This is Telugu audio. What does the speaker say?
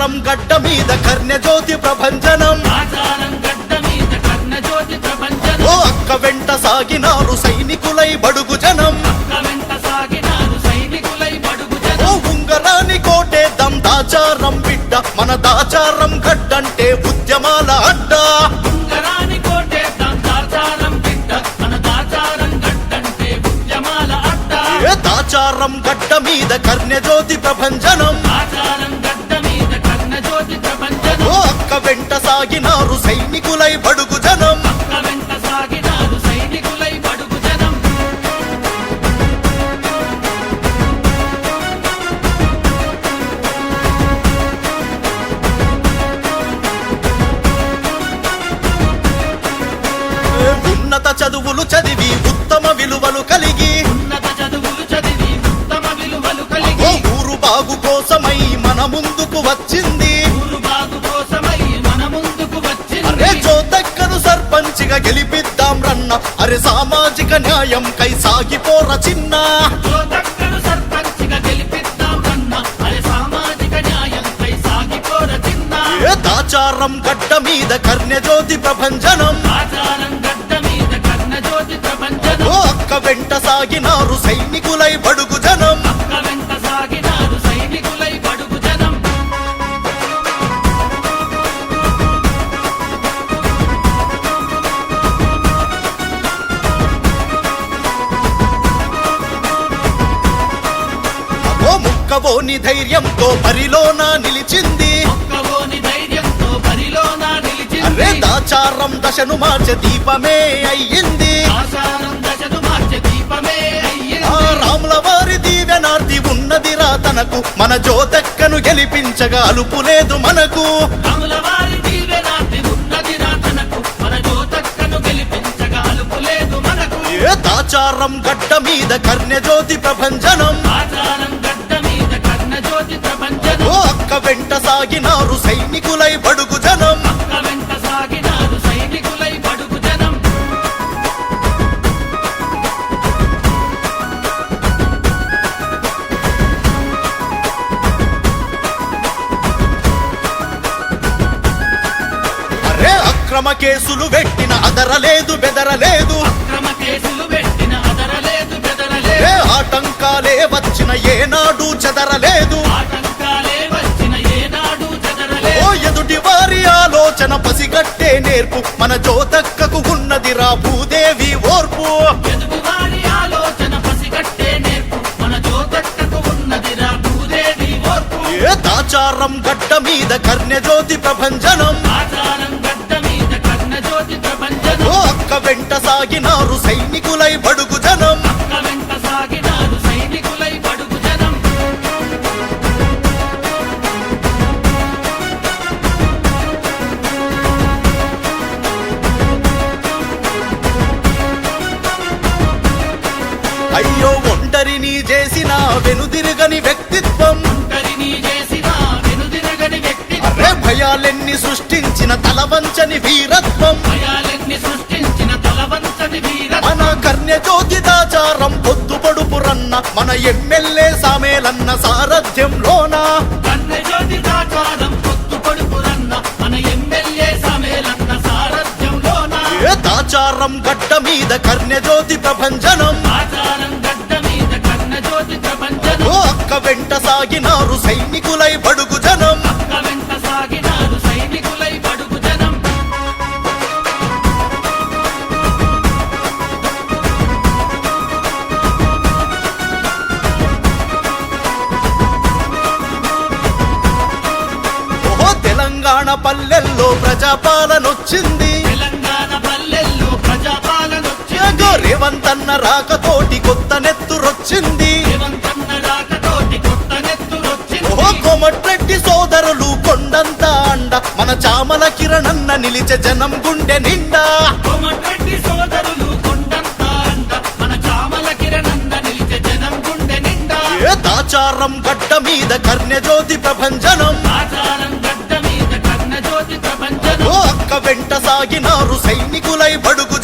దాచారం గడ్డ మీద కర్ణ్యజ్యోతి ప్రభంజనం ఓ అక్క వెంట సాగినారు సైనికులై బడుగు జనం ఓ ఉంగరాని కోటేద్దాం దాచారం బిడ్డ మన దాచారం గడ్డంటే ఉద్యమాల అడ్డ దాచారం గడ్డ మీద కర్ణ్యజ్యోతి ప్రభంజనం ఓ అక్క వెంట సాగినారు సైనికులై బడుగు జనం ఉన్నత చదువులు చదివి ఉత్తమ విలువలు కలిగి ఊరు బాగు కోసమై మన ముందుకు వచ్చింది అరే చోదక్కను సర్పంచిగా గెలిపిద్దాం రన్న అరే సామాజిక న్యాయం కై సాగిపోర చిన్న దాచారం గడ్డ మీద కర్ణ్యజ్యోతి ప్రభంజనం ఓ అక్క వెంట సాగినారు సైనికులై బడుగు జనం ఓ ముక్కవోని ధైర్యంతో బరిలోన నిలిచింది అరే దాచారం దశను మార్చే దీపమే అయ్యింది రాముల వారి దీవెనార్తి ఉన్నదిరా తనకు మన జ్యోతక్కను గెలిపించగా అలుపు లేదు మనకు ఏ దాచారం గడ్డ మీద కర్ణ్యజ్యోతి ప్రభంజనం ఓ అక్క వెంట సాగినారు సైనికులై బడుగు జనం అక్రమ కేసులు పెట్టిన అదరలేదు బెదరలేదు ఆటంకాలే వచ్చిన ఏనాడు చెదరలేదు ఓ ఎదుటి వారి ఆలోచన పసిగట్టే నేర్పు మన జ్యోతక్కకు ఉన్నదిరా భూదేవి ఓర్పు ఏ దాచారం గడ్డ మీద కర్ణ్యజ్యోతి ప్రభంజనం ఓ అక్క వెంట సాగినారు సైనికులై బడుగు జనం అయ్యో ఒంటరిని చేసిన వెనుదిరుగని వ్యక్తిత్వం అరే భయాలెన్ని సృష్టించిన తలవంచని వీరత్వం మన కర్ణ్యజ్యోతి దాచారం పొద్దు పొడుపు రన్న మన ఎమ్మెల్యే సామేలన్న సారథ్యంలోన ఏ దాచారం గడ్డ మీద కర్ణ్యజ్యోతి ప్రభంజనం ఓ అక్క వెంట సాగినారు సైనికులై బడుగు జనం తెలంగాణ పల్లెల్లో ప్రజాపాలనొచ్చింది రేవంతన్న రాకతోటి కొత్త నెత్తురొచ్చింది ఓ కోమటిరెడ్డి సోదరులు కొండంత అండ మన చామల కిరణన్న నిలిచే జనం గుండె నిండా ఏ దాచారం గడ్డ మీద కర్ణ్యజ్యోతి ప్రభంజనం ఓ అక్క వెంట సాగినారు సైనికులై బడుగు